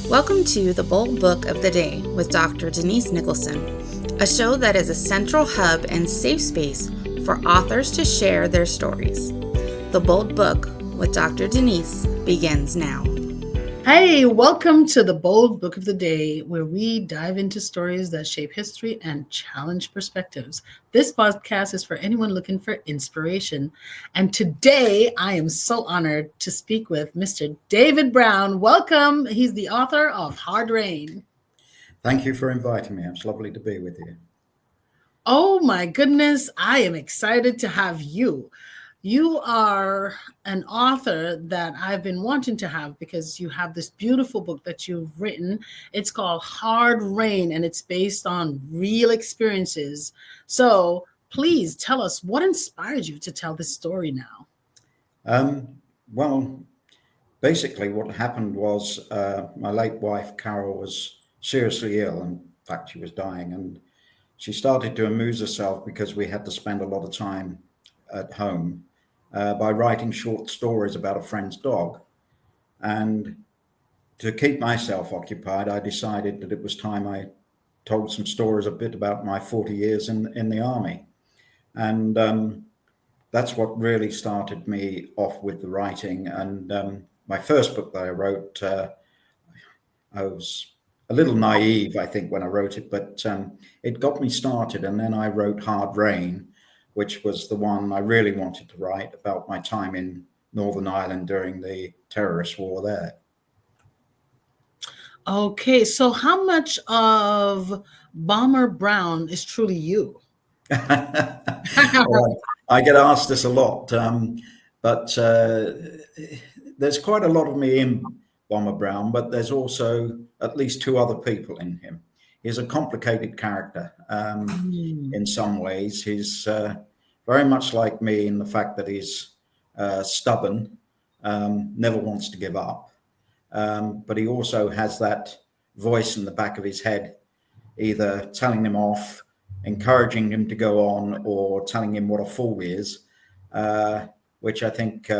Welcome to The Bold Book of the Day with Dr. Denise Nicholson, a show that is a central hub and safe space for authors to share their stories. The Bold Book with Dr. Denise begins now. Hey, welcome to The Bold Book of the Day, where we dive into stories that shape history and challenge perspectives. This podcast is for anyone looking for inspiration. And today I am so honored to speak with Mr. David Brown. Welcome. He's the author of Hard Rain. Thank you for inviting me. It's lovely to be with you. Oh my goodness, I am excited to have you. You are an author that I've been wanting to have because you have this beautiful book that you've written. It's called Hard Rain, and it's based on real experiences. So please tell us, what inspired you to tell this story now? Well, basically what happened was my late wife, Carol, was seriously ill. In fact, she was dying, and she started to amuse herself because we had to spend a lot of time at home by writing short stories about a friend's dog. And to keep myself occupied, I decided that it was time I told some stories a bit about my 40 years in the army. And that's what really started me off with the writing. And my first book that I wrote, I was a little naive, I think, when I wrote it, but it got me started. And then I wrote Hard Rain, which was the one I really wanted to write about my time in Northern Ireland during the terrorist war there. Okay, so how much of Bomber Brown is truly you? Well, I get asked this a lot, but there's quite a lot of me in Bomber Brown, but there's also at least two other people in him. He's a complicated character in some ways. He's very much like me in the fact that he's stubborn, never wants to give up, but he also has that voice in the back of his head, either telling him off, encouraging him to go on, or telling him what a fool he is, which I think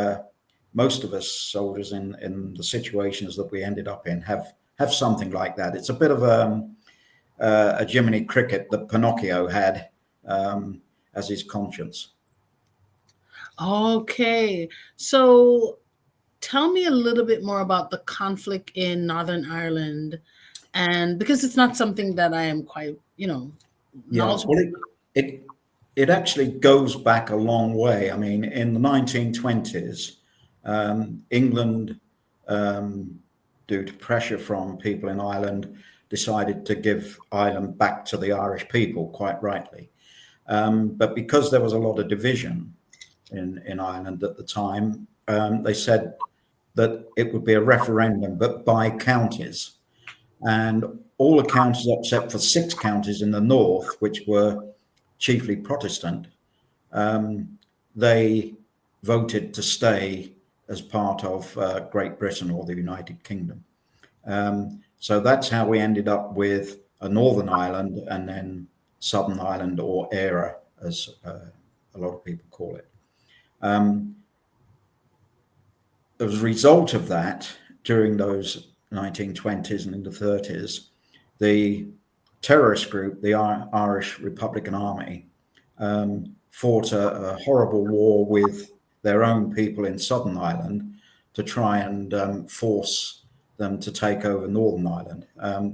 most of us soldiers in the situations that we ended up in have something like that. It's a bit of a Jiminy Cricket that Pinocchio had as his conscience. Okay, so tell me a little bit more about the conflict in Northern Ireland, and because it's not something that I am quite, knowledgeable. Well, it actually goes back a long way. I mean, in the 1920s, England, due to pressure from people in Ireland, decided to give Ireland back to the Irish people, quite rightly. But because there was a lot of division in Ireland at the time, they said that it would be a referendum, but by counties. And all the counties except for 6 counties in the north, which were chiefly Protestant, they voted to stay as part of Great Britain or the United Kingdom. So that's how we ended up with a Northern Ireland and then Southern Ireland, or ERA, as a lot of people call it. As a result of that, during those 1920s and in the 30s, the terrorist group, the Irish Republican Army, fought a horrible war with their own people in Southern Ireland to try and force them to take over Northern Ireland.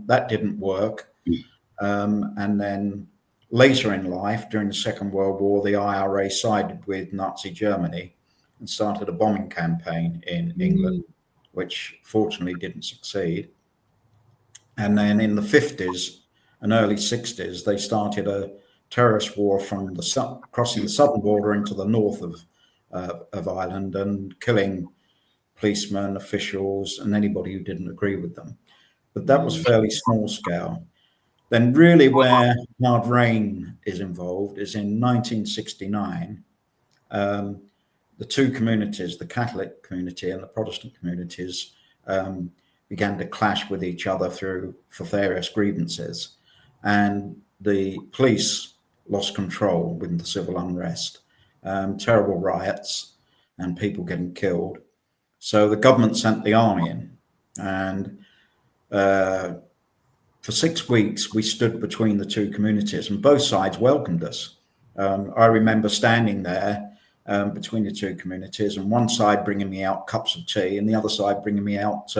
That didn't work. And then later in life, during the Second World War, the IRA sided with Nazi Germany and started a bombing campaign in England, which fortunately didn't succeed. And then in the 50s and early 60s, they started a terrorist war from crossing the southern border into the north of Ireland and killing policemen, officials, and anybody who didn't agree with them. But that was fairly small scale. Then really where Hard Rain is involved is in 1969. The two communities, the Catholic community and the Protestant communities, began to clash with each other for various grievances. And the police lost control with the civil unrest, terrible riots and people getting killed. So the government sent the army in, and for 6 weeks, we stood between the two communities, and both sides welcomed us. I remember standing there between the two communities, and one side bringing me out cups of tea, and the other side bringing me out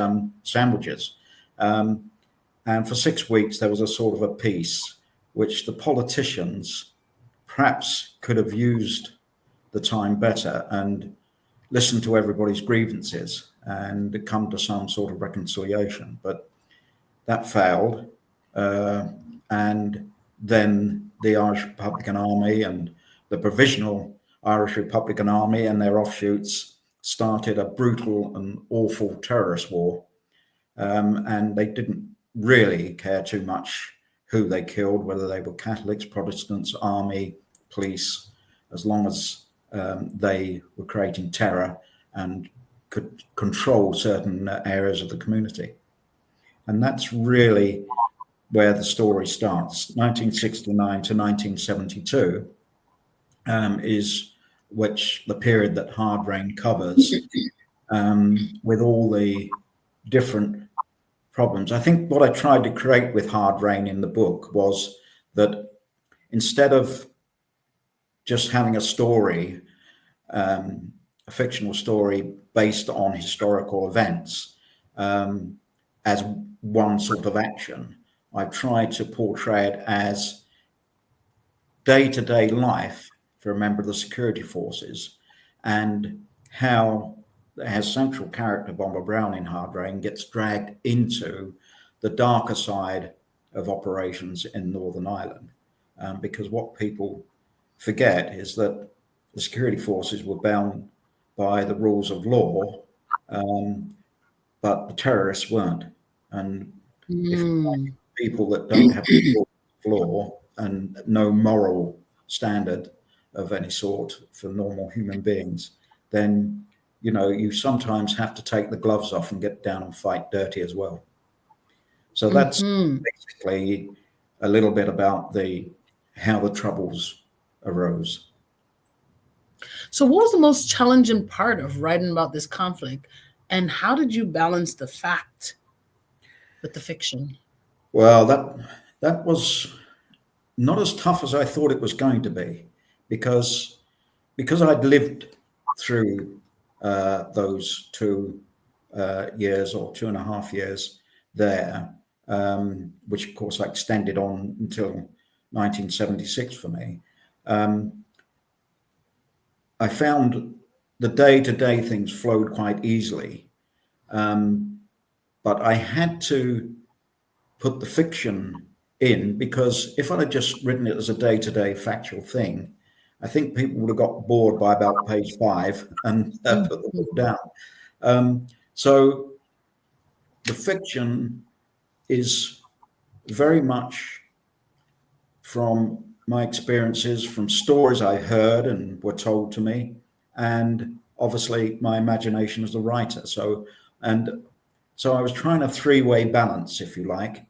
sandwiches. And for 6 weeks, there was a sort of a peace, which the politicians perhaps could have used the time better and listened to everybody's grievances and come to some sort of reconciliation. But that failed. And then the Irish Republican Army and the Provisional Irish Republican Army and their offshoots started a brutal and awful terrorist war. And they didn't really care too much who they killed, whether they were Catholics, Protestants, army, police, as long as they were creating terror and could control certain areas of the community. And that's really where the story starts. 1969 to 1972 is the period that Hard Rain covers, with all the different problems. I think what I tried to create with Hard Rain in the book was that instead of just having a story, a fictional story based on historical events, as one sort of action, I've tried to portray it as day-to-day life for a member of the security forces, and how has central character Bomber Brown in Hard Rain gets dragged into the darker side of operations in Northern Ireland. Because what people forget is that the security forces were bound by the rules of law, but the terrorists weren't. And if people that don't have the rules of law and no moral standard of any sort for normal human beings, then you sometimes have to take the gloves off and get down and fight dirty as well. So that's basically a little bit about how the Troubles arose. So what was the most challenging part of writing about this conflict, and how did you balance the fact with the fiction? Well, that was not as tough as I thought it was going to be, because I'd lived through those 2 years or 2.5 years there, which of course I extended on until 1976 for me. I found the day-to-day things flowed quite easily, but I had to put the fiction in, because if I'd have just written it as a day-to-day factual thing, I think people would have got bored by about page 5 and put the book down. So the fiction is very much from my experiences, from stories I heard and were told to me, and obviously my imagination as a writer. So I was trying a 3-way balance, if you like,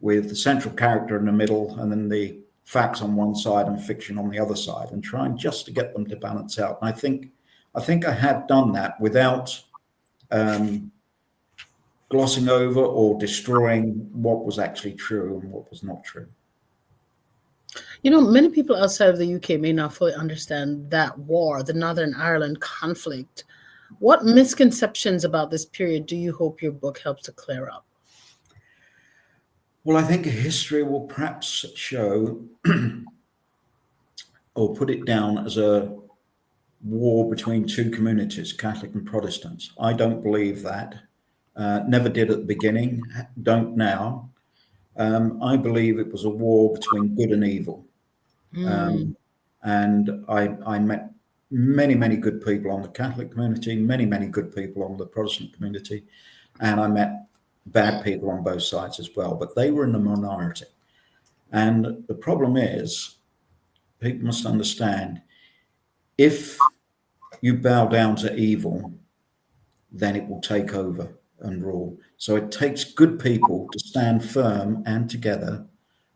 with the central character in the middle, and then the facts on one side and fiction on the other side, and trying just to get them to balance out. And I think I have done that without glossing over or destroying what was actually true and what was not true. Many people outside of the UK may not fully understand that war, the Northern Ireland conflict. What misconceptions about this period do you hope your book helps to clear up? Well, I think history will perhaps show or put it down as a war between two communities, Catholic and Protestants. I don't believe that. Never did at the beginning, don't now. I believe it was a war between good and evil. And I met many good people on the Catholic community, many good people on the Protestant community, and I met bad people on both sides as well, but they were in the minority. And the problem is, people must understand, if you bow down to evil, then it will take over and rule. So it takes good people to stand firm and together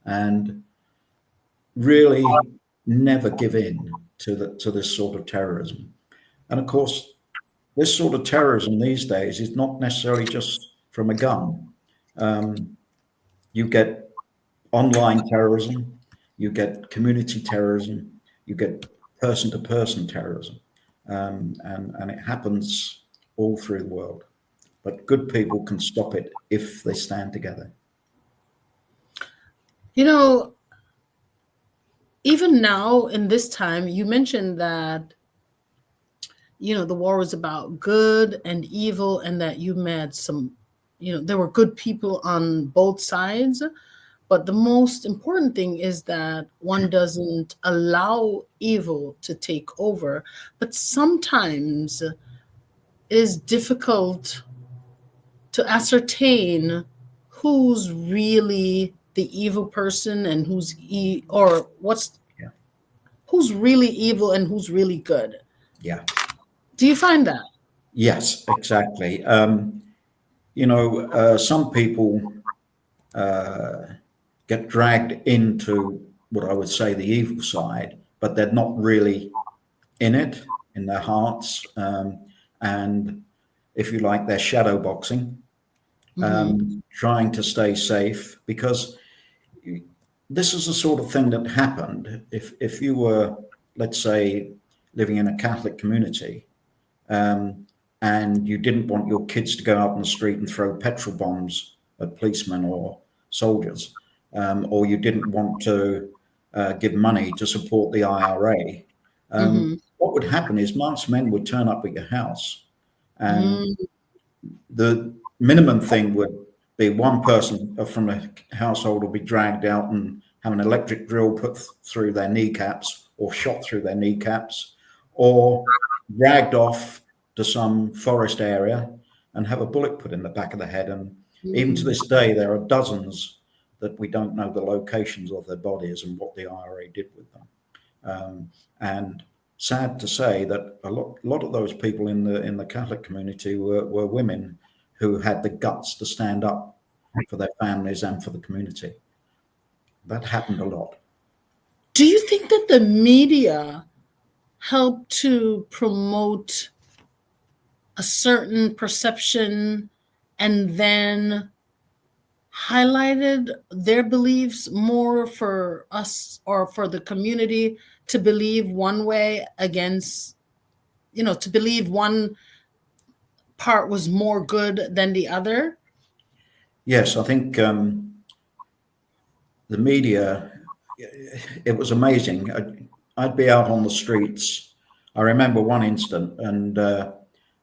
and really never give in to this sort of terrorism. And of course, this sort of terrorism these days is not necessarily just from a gun. Um, you get online terrorism, you get community terrorism, you get person-to-person terrorism, and it happens all through the world. But good people can stop it if they stand together. You know, even now in this time, you mentioned that, the war was about good and evil, and that you met some, there were good people on both sides. But the most important thing is that one doesn't allow evil to take over. But sometimes it is difficult to ascertain who's really the evil person and or Yeah. who's really evil and who's really good. Yeah. Do you find that? Yes, exactly. Some people uh, get dragged into what I would say the evil side, but they're not really in it in their hearts. And if you like, they're shadow boxing, Hmm. trying to stay safe because this is the sort of thing that happened. If you were, let's say, living in a Catholic community, um, and you didn't want your kids to go out in the street and throw petrol bombs at policemen or soldiers, or you didn't want to give money to support the IRA, Hmm. what would happen is masked men would turn up at your house, and Mm. the minimum thing would be one person from the household will be dragged out and have an electric drill put through their kneecaps or shot through their kneecaps, or dragged off to some forest area and have a bullet put in the back of the head. And even to Mm. this day, there are dozens that we don't know the locations of their bodies and what the IRA did with them. And sad to say that a lot of those people in the Catholic community were women who had the guts to stand up for their families and for the community. That happened a lot. Do you think that the media helped to promote a certain perception and then highlighted their beliefs more for us or for the community to believe one way against, to believe one part was more good than the other? Yes, I think the media, it was amazing. I'd be out on the streets. I remember one incident and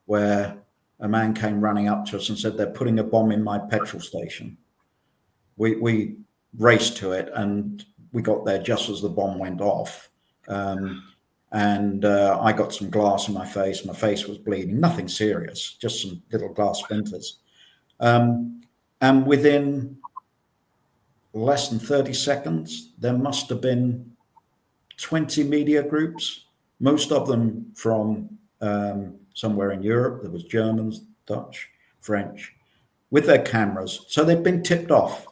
where a man came running up to us and said, "They're putting a bomb in my petrol station." We raced to it and we got there just as the bomb went off. Um, and I got some glass in my face. My face was bleeding, nothing serious, just some little glass splinters. And within less than 30 seconds, there must have been 20 media groups, most of them from somewhere in Europe. There was Germans, Dutch, French, with their cameras. So they'd been tipped off.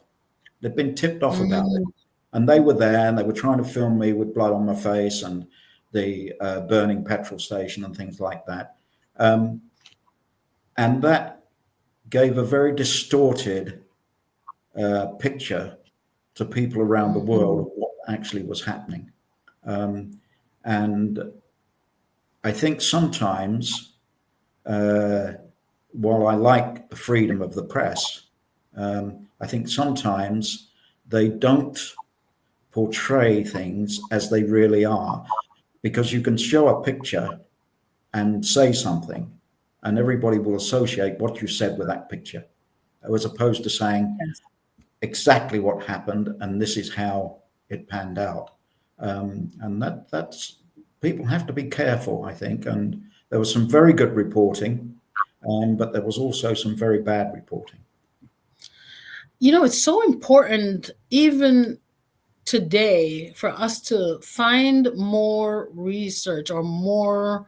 They'd been tipped off about it. Mm. And they were there and they were trying to film me with blood on my face and the burning petrol station and things like that. And that gave a very distorted picture to people around the world Mhm. of what actually was happening. And I think sometimes, uh, while I like the freedom of the press, I think sometimes they don't portray things as they really are, because you can show a picture and say something, and everybody will associate what you said with that picture, as opposed to saying Yes. exactly what happened and this is how it panned out. And that's people have to be careful, I think. And there was some very good reporting, but there was also some very bad reporting. It's so important, even today, for us to find more research or more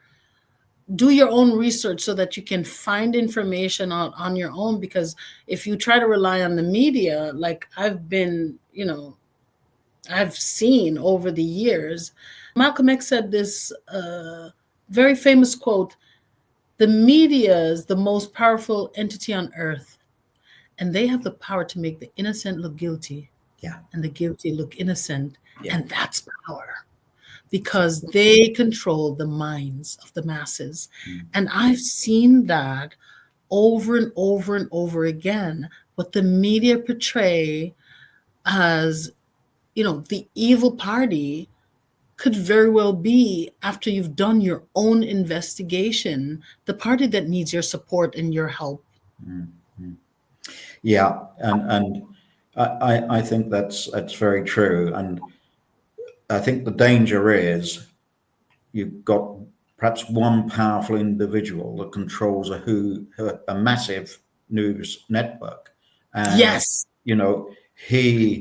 do your own research so that you can find information on your own. Because if you try to rely on the media, like I've seen over the years, Malcolm X said this very famous quote: the media is the most powerful entity on earth. and they have the power to make the innocent look guilty Yeah. and the guilty look innocent. Yeah. And that's power, because they control the minds of the masses. Mm. And I've seen that over and over and over again. What the media portray as, the evil party could very well be, after you've done your own investigation, the party that needs your support and your help. Mm. Mm. Yeah, and I think that's very true, and I think the danger is you've got perhaps one powerful individual that controls a massive news network, and Yes. he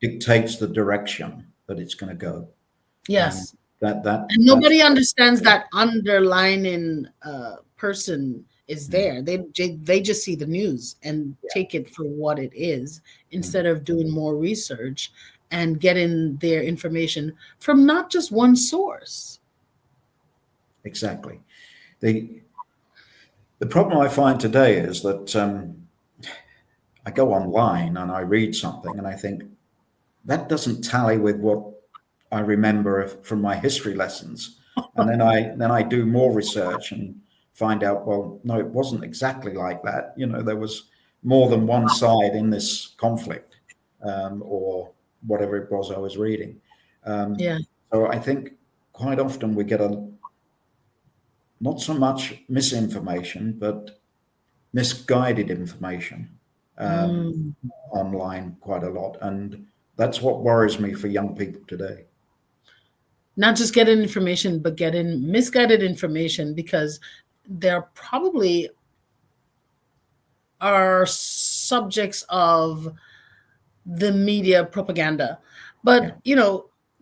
dictates the direction that it's going to go, and Yes. that that And that's nobody understands that underlining person is mm, there. They just see the news and take it for what it is, mm, instead of doing more research and getting their information from not just one source. exactly. The problem I find today is that I go online and I read something and I think that doesn't tally with what I remember from my history lessons. And then I do more research and find out, well, no, it wasn't exactly like that. There was more than one side in this conflict, or whatever it was I was reading. Yeah. So I think quite often we get not so much misinformation, but misguided information Mm. online quite a lot. And that's what worries me for young people today. Not just getting information, but getting misguided information, because there probably are subjects of the media propaganda. Yeah. But,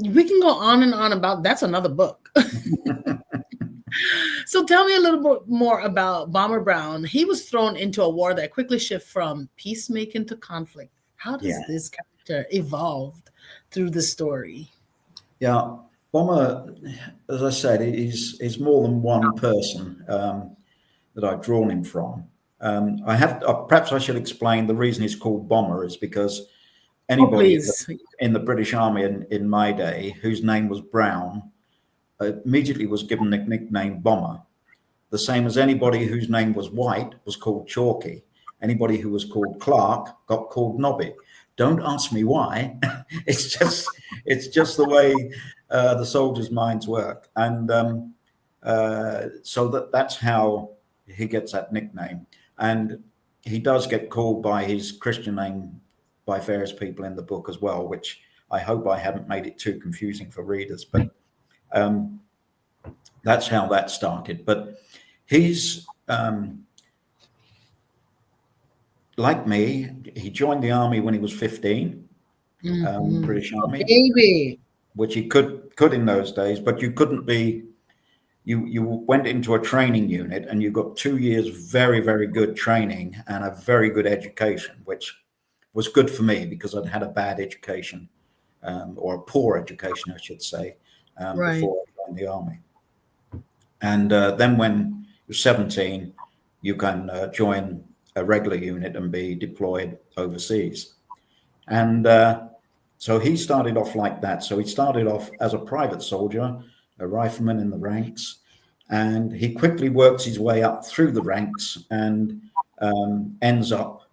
we can go on and on about that's another book. So tell me a little bit more about Bomber Brown. He was thrown into a war that quickly shifted from peacemaking to conflict. How does Yeah. this character evolve through the story? Yeah. Bomber, as I said, is more than one person that I've drawn him from. Perhaps I should explain the reason he's called Bomber is because Oh, anybody please. in the British Army in my day whose name was Brown immediately was given the nickname Bomber. The same as anybody whose name was White was called Chalky. Anybody who was called Clark got called Nobby. Don't ask me why. it's just the way the soldiers' minds work, and so that's how he gets that nickname. And he does get called by his Christian name by various people in the book as well, which I hope I haven't made it too confusing for readers. But that's how that started. But he's like me. He joined the army when he was 15, Mhm. British Oh, Army, baby. which he could in those days. But you couldn't be. You went into a training unit and you got 2 years very, very good training and a very good education, which was good for me because I'd had a bad education, or a poor education, I should say, Right. before I joined the army. And then when you're 17, you can join a regular unit and be deployed overseas. And so he started off like that. So he started off as a private soldier, a rifleman in the ranks, and he quickly works his way up through the ranks and ends up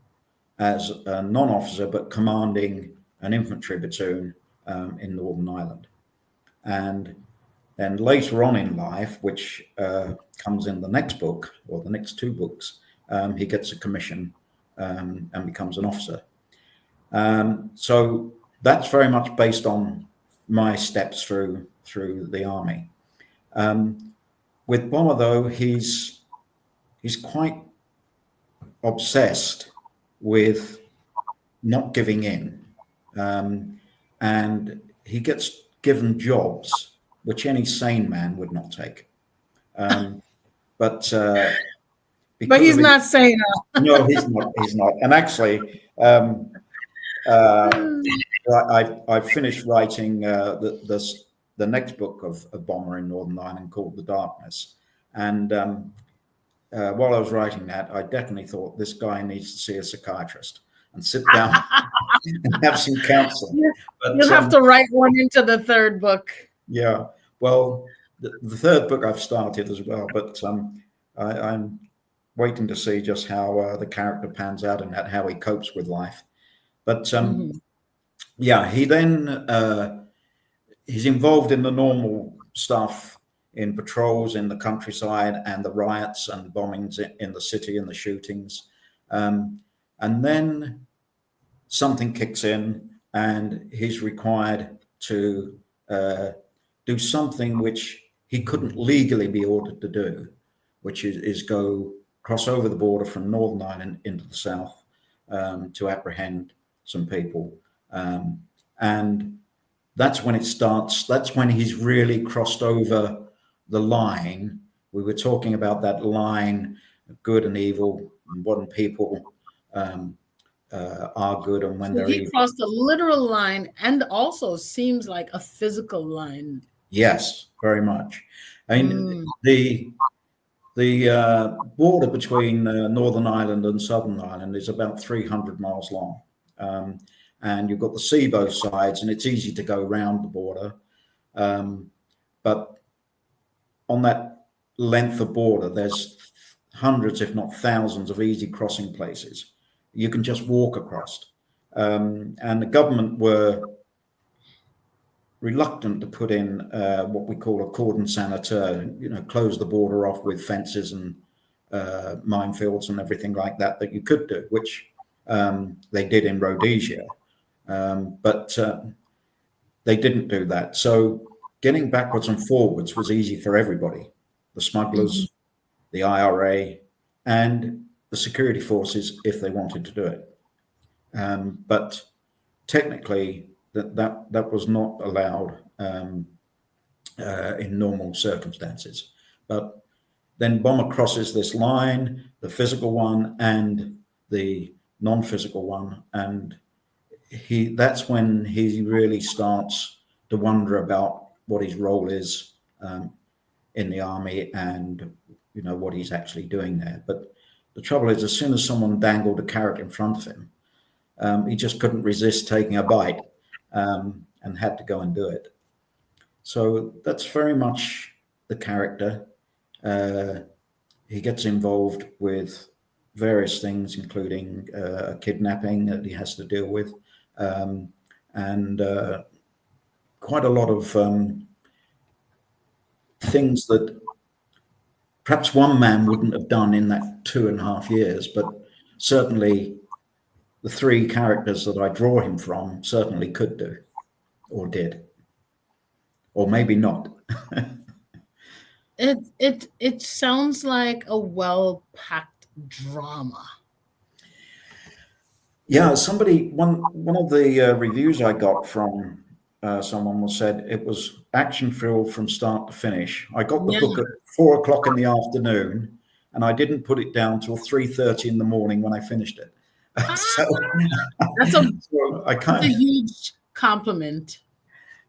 as a non-officer but commanding an infantry platoon in Northern Ireland. And then later on in life, which comes in the next book or the next two books, he gets a commission and becomes an officer. So that's very much based on my steps through the army. With Bomber, though, he's quite obsessed with not giving in, and he gets given jobs which any sane man would not take. But But because he's of his not saying no, he's not. He's not. And actually, uh, I finished writing the next book of Bomber in Northern Ireland called The Darkness, and while I was writing that, I definitely thought this guy needs to see a psychiatrist and sit down and have some counseling. But You'll have to write one into the third book. yeah, well, the third book I've started as well, but I'm waiting to see just how the character pans out and that, how he copes with life. But yeah, he then he's involved in the normal stuff, in patrols in the countryside and the riots and bombings in the city and the shootings. And then something kicks in and he's required to do something which he couldn't legally be ordered to do, which is go cross over the border from Northern Ireland into the south to apprehend some people. And that's when it starts. That's when he's really crossed over the line. We were talking about that line of good and evil, and when people are good and when So they're he evil. crossed a literal line and also seems like a physical line. Yes, very much. I mean, the border between Northern Ireland and Southern Ireland is about 300 miles long. And you've got the sea both sides, and it's easy to go around the border. But on that length of border, there's hundreds, if not thousands, of easy crossing places. You can just walk across. And the government were reluctant to put in what we call a cordon sanitaire, close the border off with fences and minefields and everything like that you could do, which they did in Rhodesia. But they didn't do that. So getting backwards and forwards was easy for everybody, the smugglers, the IRA, and the security forces if they wanted to do it. But technically, that was not allowed in normal circumstances. But then Bomber crosses this line, the physical one and the non-physical one, and that's when he really starts to wonder about what his role is in the army and what he's actually doing there. But the trouble is, as soon as someone dangled a carrot in front of him, he just couldn't resist taking a bite and had to go and do it. So that's very much the character. He gets involved with various things, including a kidnapping that he has to deal with, and quite a lot of things that perhaps one man wouldn't have done in that 2.5 years, but certainly the three characters that I draw him from certainly could do, or did, or maybe not. It sounds like a well-packed drama. Yeah, one of the reviews I got from someone said it was action-filled from start to finish. I got the book at 4:00 in the afternoon, and I didn't put it down till 3:30 in the morning when I finished it. So that's a huge compliment.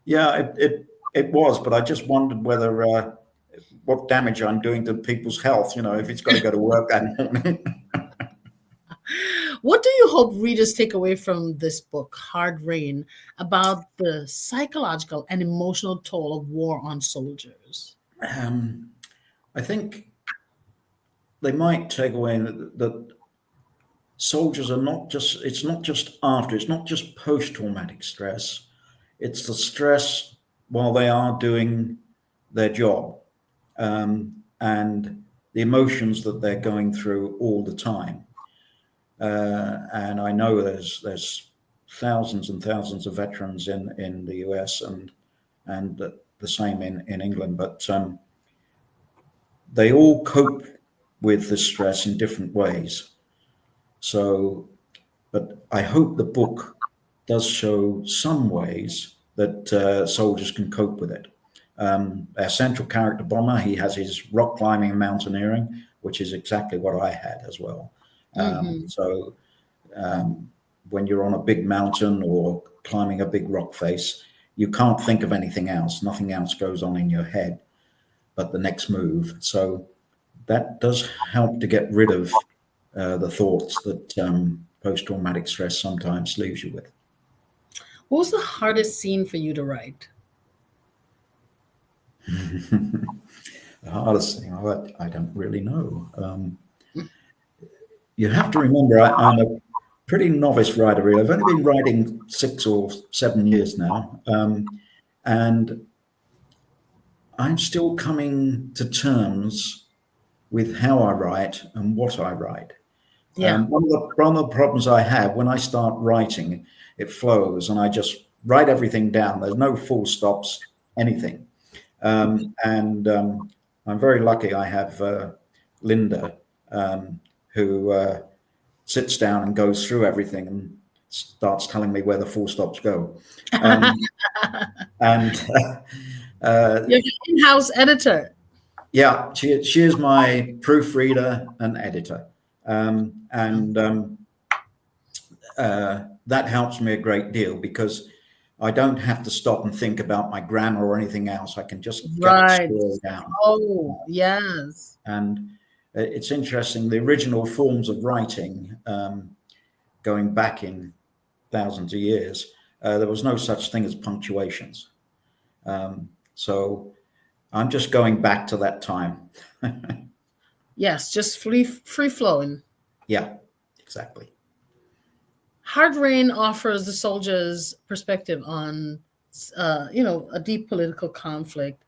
Yeah, it was, but I just wondered whether what damage I'm doing to people's health. If it's got to go to work that morning. What do you hope readers take away from this book, Hard Rain, about the psychological and emotional toll of war on soldiers? I think they might take away that soldiers are it's not just post-traumatic stress. It's the stress while they are doing their job, and the emotions that they're going through all the time. And I know there's thousands and thousands of veterans in the US and the same in England, but they all cope with the stress in different ways. So, but I hope the book does show some ways that soldiers can cope with it. Our central character, Bomber, he has his rock climbing and mountaineering, which is exactly what I had as well. So when you're on a big mountain or climbing a big rock face, you can't think of anything else. Nothing else goes on in your head but the next move. So that does help to get rid of the thoughts that post-traumatic stress sometimes leaves you with. What was the hardest scene for you to write? The hardest thing, I don't really know. You have to remember, I'm a pretty novice writer. Really. I've only been writing 6 or 7 years now, and I'm still coming to terms with how I write and what I write. Yeah. One of the problems I have when I start writing, it flows, and I just write everything down. There's no full stops, anything. And I'm very lucky. I have Linda, who sits down and goes through everything and starts telling me where the full stops go. And You're an in-house editor. yeah, she is my proofreader and editor, that helps me a great deal because I don't have to stop and think about my grammar or anything else. I can just get the Right. story down. Oh, yes. And it's interesting, the original forms of writing, going back in thousands of years, there was no such thing as punctuations. So I'm just going back to that time. Yes, just free flowing. Yeah, exactly. Hard Rain offers the soldier's perspective on, a deep political conflict.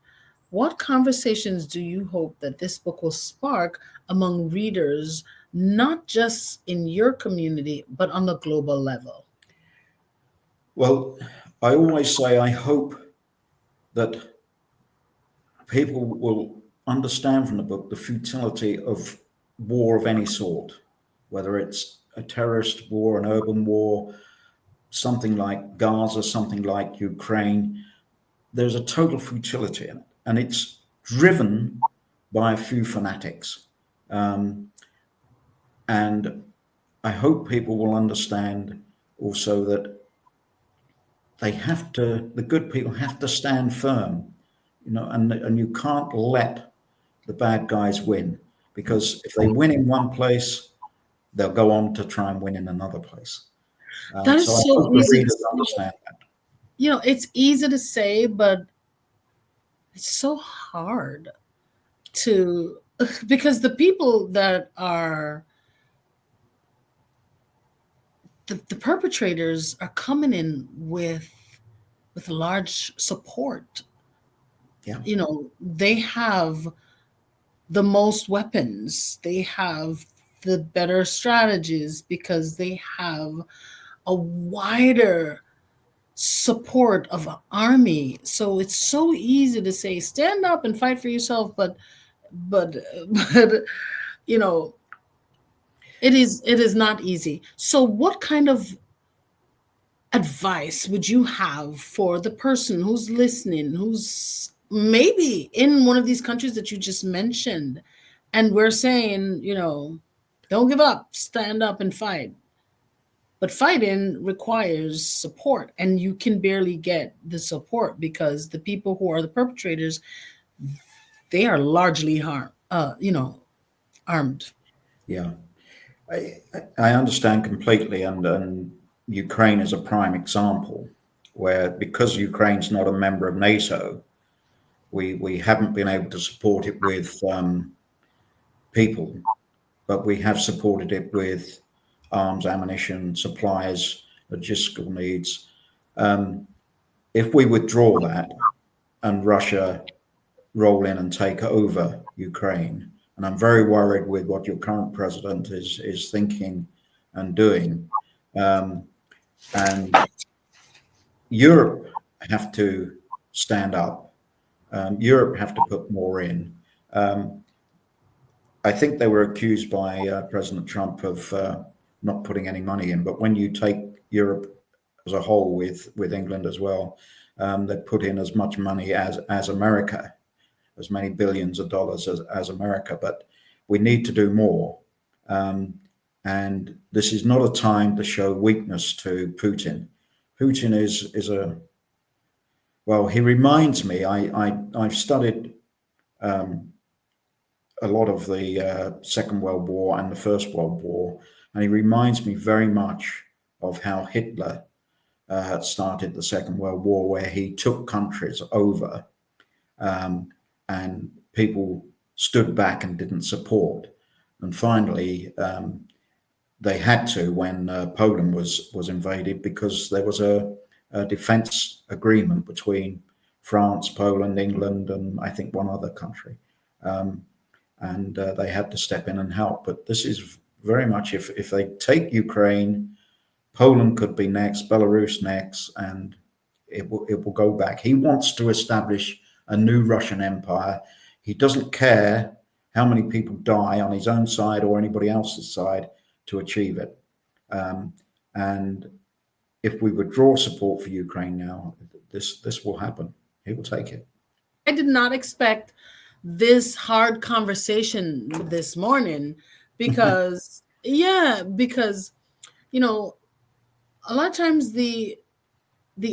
What conversations do you hope that this book will spark among readers, not just in your community, but on the global level? Well, I always say I hope that people will understand from the book the futility of war of any sort, whether it's a terrorist war, an urban war, something like Gaza, something like Ukraine. There's a total futility in it, and it's driven by a few fanatics. And I hope people will understand also that the good people have to stand firm, and you can't let the bad guys win, because if they win in one place, they'll go on to try and win in another place. That So I is so hope the easy to readers say. understand that. It's easy to say, but it's so hard to, because the people that are the perpetrators are coming in with large support. Yeah. They have the most weapons, they have the better strategies because they have a wider support of an army. So it's so easy to say stand up and fight for yourself, but but you know it is not easy. So what kind of advice would you have for the person who's listening, who's maybe in one of these countries that you just mentioned, and we're saying, don't give up, stand up and fight. But fighting requires support, and you can barely get the support because the people who are the perpetrators, they are largely armed. Yeah. I understand completely, and Ukraine is a prime example where, because Ukraine's not a member of NATO, we haven't been able to support it with people, but we have supported it with arms, ammunition, supplies, logistical needs. If we withdraw that and Russia roll in and take over Ukraine, and I'm very worried with what your current president is thinking and doing, and Europe have to stand up. Europe have to put more in. I think they were accused by President Trump of not putting any money in, but when you take Europe as a whole, with England as well, they put in as much money as America, as many billions of dollars as America. But we need to do more, and this is not a time to show weakness to Putin. Putin is a well. He reminds me. I've studied a lot of the Second World War and the First World War, and he reminds me very much of how Hitler started the Second World War, where he took countries over, and people stood back and didn't support. And finally, they had to when Poland was invaded, because there was a defense agreement between France, Poland, England, and I think one other country. And they had to step in and help. But this is very much, if they take Ukraine, Poland could be next, Belarus next, and it will go back. He wants to establish a new Russian empire. He doesn't care how many people die on his own side or anybody else's side to achieve it. And if we withdraw support for Ukraine now, this will happen. He will take it. I did not expect this hard conversation this morning because, yeah, because, you know, a lot of times the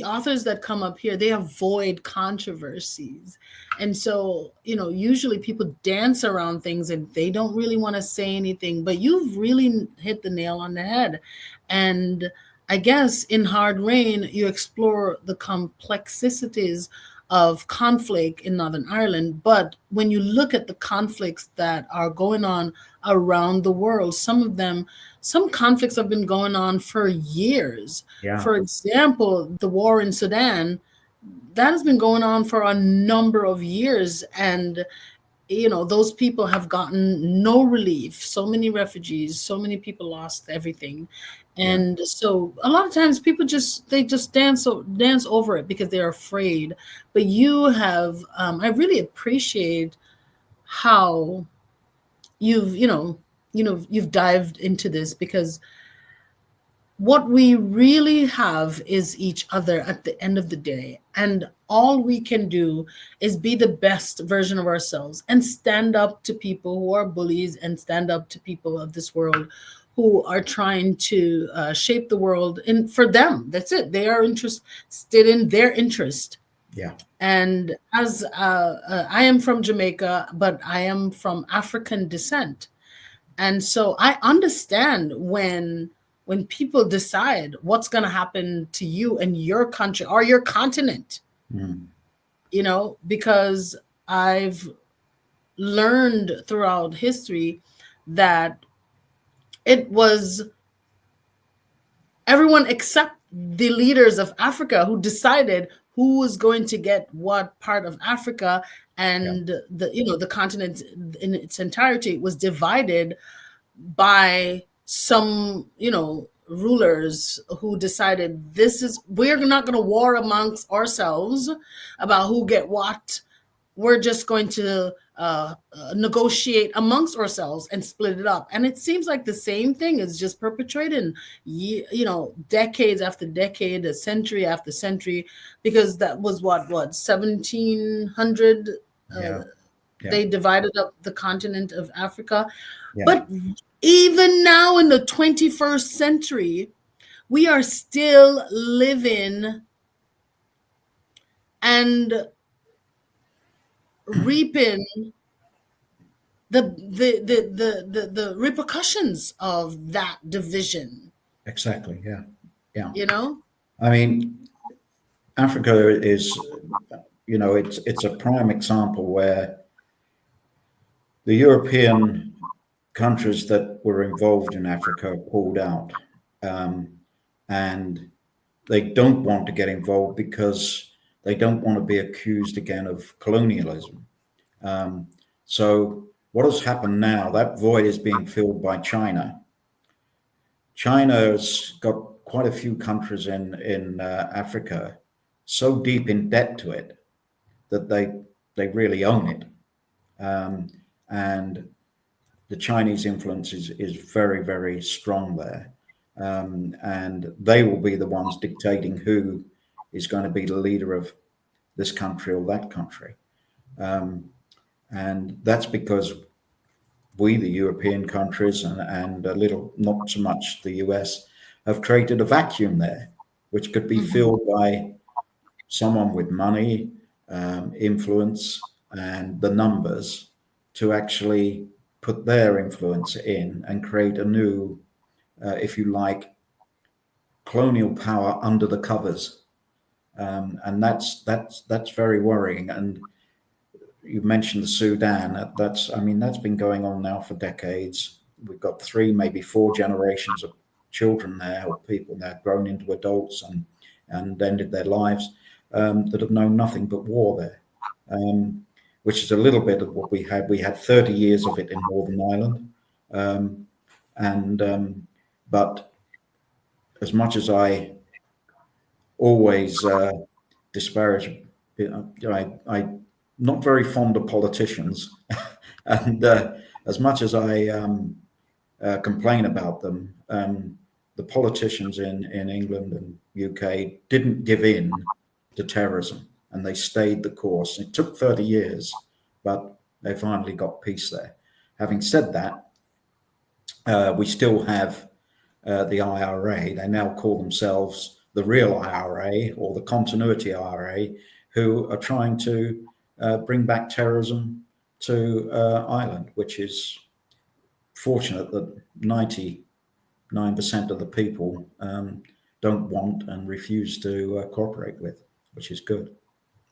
authors that come up here, they avoid controversies. And so, usually people dance around things and they don't really want to say anything, but you've really hit the nail on the head. And I guess in Hard Rain, you explore the complexities of conflict in Northern Ireland. But when you look at the conflicts that are going on around the world, some conflicts have been going on for years. Yeah. For example, the war in Sudan, that has been going on for a number of years. And those people have gotten no relief. So many refugees, so many people lost everything. And so a lot of times people just dance over it because they're afraid. But you have, I really appreciate how you've dived into this, because what we really have is each other at the end of the day. And all we can do is be the best version of ourselves and stand up to people who are bullies, and stand up to people of this world who are trying to shape the world for them. That's it. They are interested in their interest. Yeah. And as I am from Jamaica, but I am from African descent. And so I understand when people decide what's going to happen to you and your country or your continent, because I've learned throughout history that it was everyone except the leaders of Africa who decided who was going to get what part of Africa, and the continent in its entirety was divided by some rulers who decided we're not going to war amongst ourselves about who get what. We're just going to negotiate amongst ourselves and split it up. And it seems like the same thing is just perpetrated, decades after decade, a century after century, because that was what 1700. They divided up the continent of Africa. Yeah. But even now in the 21st century, we are still living and reaping the repercussions of that division. Exactly. Yeah. I mean, Africa is, it's a prime example where the European countries that were involved in Africa pulled out, and they don't want to get involved because they don't want to be accused again of colonialism. So what has happened now, that void is being filled by China. China's got quite a few countries in Africa so deep in debt to it that they really own it. And the Chinese influence is very, very strong there. And they will be the ones dictating who is going to be the leader of this country or that country. And that's because we, the European countries, and a little, not so much the US, have created a vacuum there, which could be filled by someone with money, influence, and the numbers to actually put their influence in and create a new, if you like, colonial power under the covers. And that's very worrying. And you mentioned the Sudan. That's been going on now for decades. We've got 3, maybe 4 generations of children there, or people there grown into adults and ended their lives, that have known nothing but war there, which is a little bit of what we had. We had 30 years of it in Northern Ireland, but as much as I always disparage, I'm not very fond of politicians, and as much as I complain about them, the politicians in England and UK didn't give in to terrorism, and they stayed the course. It took 30 years, but they finally got peace there. Having said that, we still have the IRA. They now call themselves the real IRA or the continuity IRA, who are trying to bring back terrorism to Ireland, which is fortunate that 99% of the people don't want and refuse to cooperate with, which is good.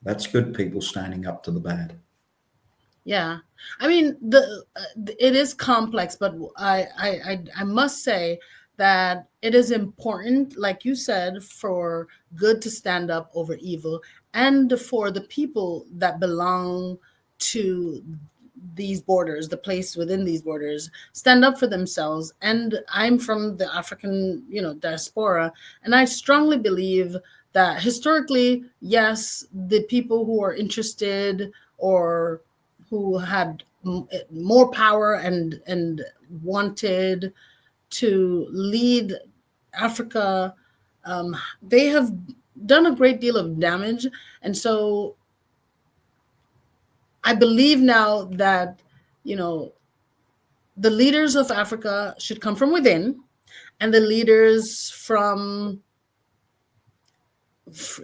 That's good people standing up to the bad. Yeah, I mean it is complex, but I must say that it is important, like you said, for good to stand up over evil, and for the people that belong to these borders, the place within these borders, stand up for themselves. And I'm from the African, diaspora, and I strongly believe that historically, yes, the people who are interested or who had more power and wanted to lead Africa, they have done a great deal of damage. And so I believe now that, the leaders of Africa should come from within, and the leaders from,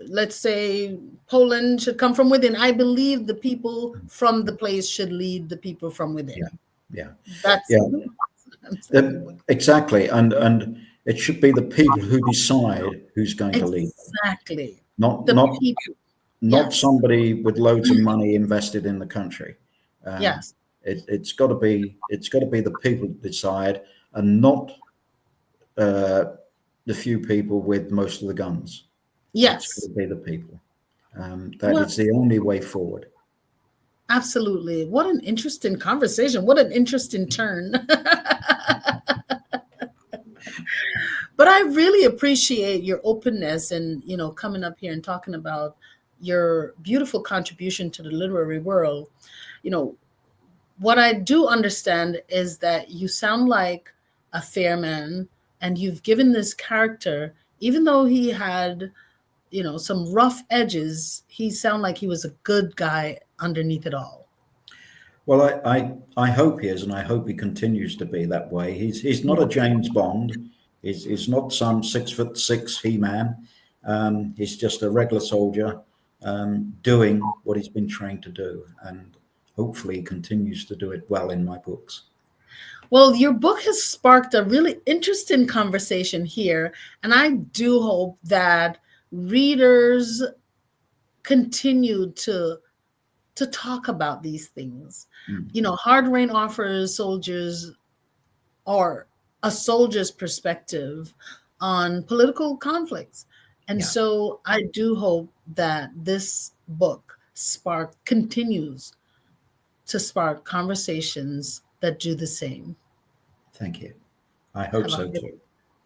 let's say, Poland should come from within. I believe the people from the place should lead the people from within. Yeah. That's Exactly. And it should be the people who decide who's going to lead. Exactly. Not The not people. not Yes. somebody with loads of money invested in the country. Yes. It's got to be the people that decide, and not the few people with most of the guns. It's got Yes. to be the people. That Well, is the only way forward. absolutely. What an interesting conversation. What an interesting turn. But I really appreciate your openness and, coming up here and talking about your beautiful contribution to the literary world. What I do understand is that you sound like a fair man, and you've given this character, even though he had, some rough edges, he sounded like he was a good guy underneath it all. Well, I hope he is, and I hope he continues to be that way. He's not a James Bond. He's not some 6'6" He-Man. He's just a regular soldier doing what he's been trained to do, and hopefully he continues to do it well in my books. Well, your book has sparked a really interesting conversation here, and I do hope that readers continue to talk about these things. Hard Rain offers soldiers, or a soldier's perspective on political conflicts. And so I do hope that this book continues to spark conversations that do the same. Thank you. I hope so too.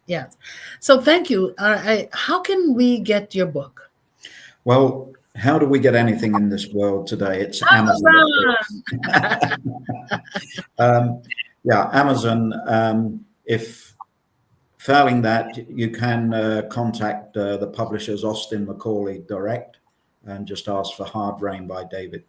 Yes. So thank you. How can we get your book? Well, how do we get anything in this world today? It's Amazon. Amazon. If failing that, you can contact the publishers Austin Macaulay direct and just ask for Hard Rain by David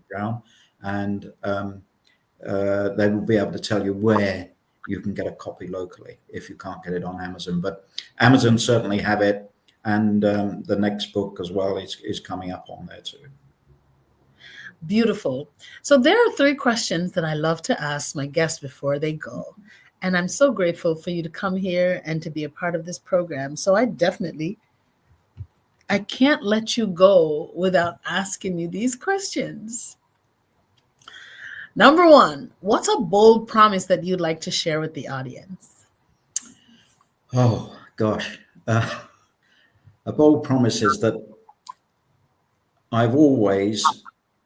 Brown, and they will be able to tell you where you can get a copy locally if you can't get it on Amazon. But Amazon certainly have it, and the next book as well is coming up on there too. Beautiful. So there are three questions that I love to ask my guests before they go. And I'm so grateful for you to come here and to be a part of this program. So I can't let you go without asking you these questions. Number one, what's a bold promise that you'd like to share with the audience? Oh, gosh. A bold promise is that I've always,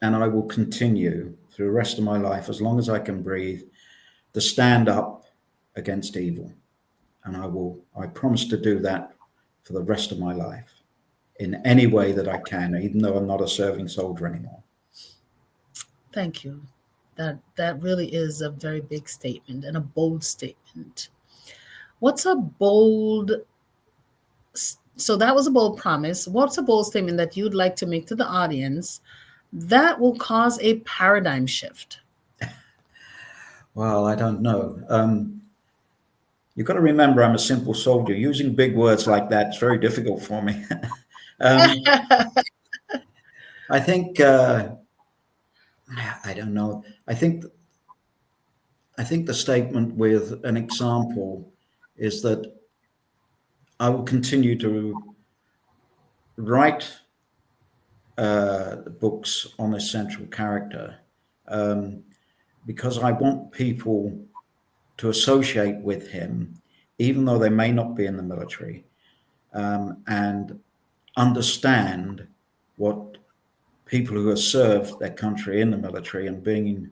and I will continue through the rest of my life, as long as I can breathe, to stand up against evil. And I promise to do that for the rest of my life in any way that I can, even though I'm not a serving soldier anymore. Thank you. That really is a very big statement and a bold statement. What's a bold so that was a bold promise. What's a bold statement that you'd like to make to the audience that will cause a paradigm shift? Well, I don't know. You've got to remember I'm a simple soldier. Using big words like that is very difficult for me. um, I think I don't know. I think the statement with an example is that I will continue to write books on a central character um, because I want people to associate with him, even though they may not be in the military, and understand what people who have served their country in the military and being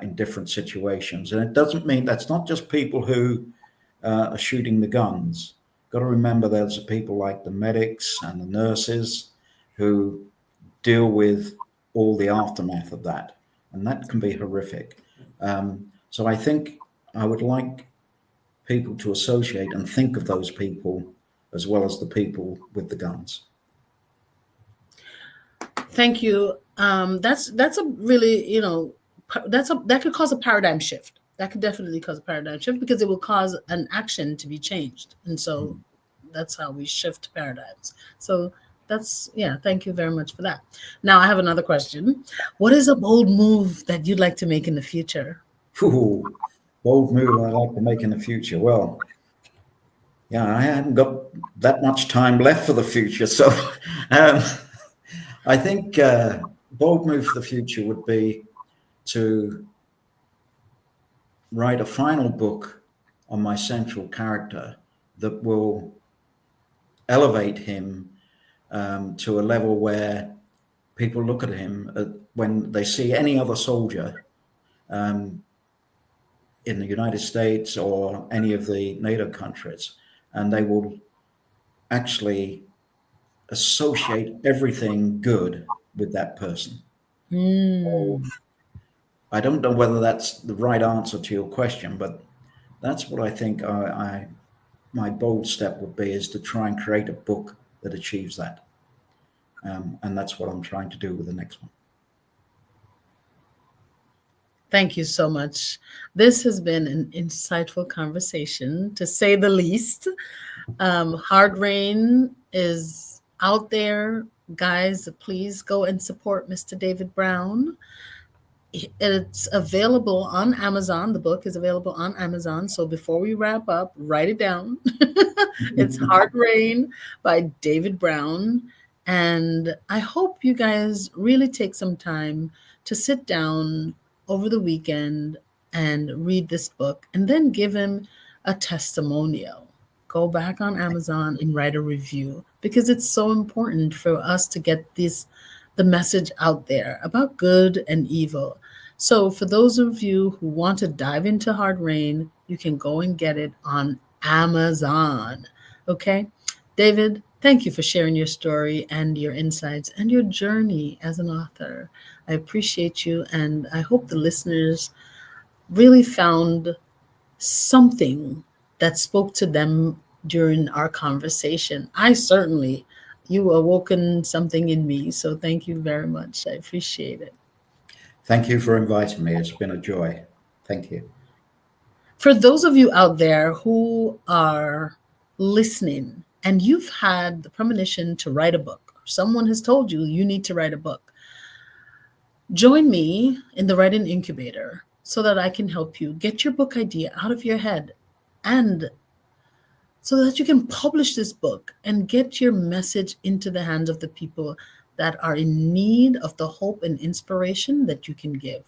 in different situations. And it doesn't mean that's not just people who are shooting the guns. Got to remember there's people like the medics and the nurses who deal with all the aftermath of that, and that can be horrific. So I think I would like people to associate and think of those people as well as the people with the guns. Thank you. That's a really, that could cause a paradigm shift. That could definitely cause a paradigm shift because it will cause an action to be changed. And so Mm. that's how we shift paradigms. So yeah, thank you very much for that. Now I have another question. What is a bold move that you'd like to make in the future? Ooh, bold move I'd like to make in the future. Well, yeah, I haven't got that much time left for the future, so um, I think bold move for the future would be to write a final book on my central character that will elevate him to a level where people look at him when they see any other soldier um, in the United States or any of the NATO countries, and they will actually associate everything good with that person. So Hmm. I don't know whether that's the right answer to your question, but that's what I think my bold step would be, is to try and create a book that achieves that. And that's what I'm trying to do with the next one. Thank you so much. This has been an insightful conversation, to say the least. Hard Rain is out there. Guys, please go and support Mr. David Brown. It's available on Amazon. The book is available on Amazon. So before we wrap up, write it down. It's Hard Rain by David Brown. And I hope you guys really take some time to sit down over the weekend and read this book and then give him a testimonial. Go back on Amazon and write a review because it's so important for us to get the message out there about good and evil. So for those of you who want to dive into Hard Rain, you can go and get it on Amazon. Okay? David, thank you for sharing your story and your insights and your journey as an author. I appreciate you, and I hope the listeners really found something that spoke to them during our conversation. You awoken something in me. So thank you very much. I appreciate it. Thank you for inviting me. It's been a joy. Thank you. For those of you out there who are listening and you've had the premonition to write a book, or someone has told you you need to write a book, Join me in the Writing Incubator so that I can help you get your book idea out of your head and so that you can publish this book and get your message into the hands of the people that are in need of the hope and inspiration that you can give.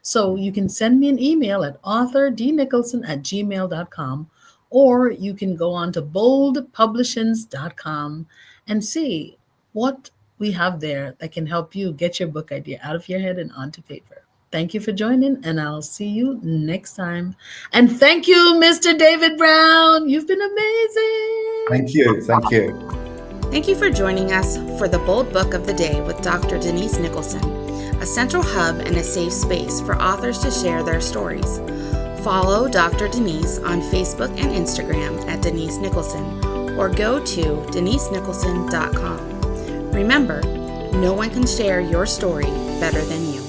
So you can send me an email at authordnicholson@gmail.com, or you can go on to boldpublishings.com and see what we have there that can help you get your book idea out of your head and onto paper. Thank you for joining, and I'll see you next time. And thank you, Mr. David Brown. You've been amazing. Thank you. Thank you. Thank you for joining us for the Bold Book of the Day with Dr. Denise Nicholson, a central hub and a safe space for authors to share their stories. Follow Dr. Denise on Facebook and Instagram at Denise Nicholson, or go to denisenicholson.com. Remember, no one can share your story better than you.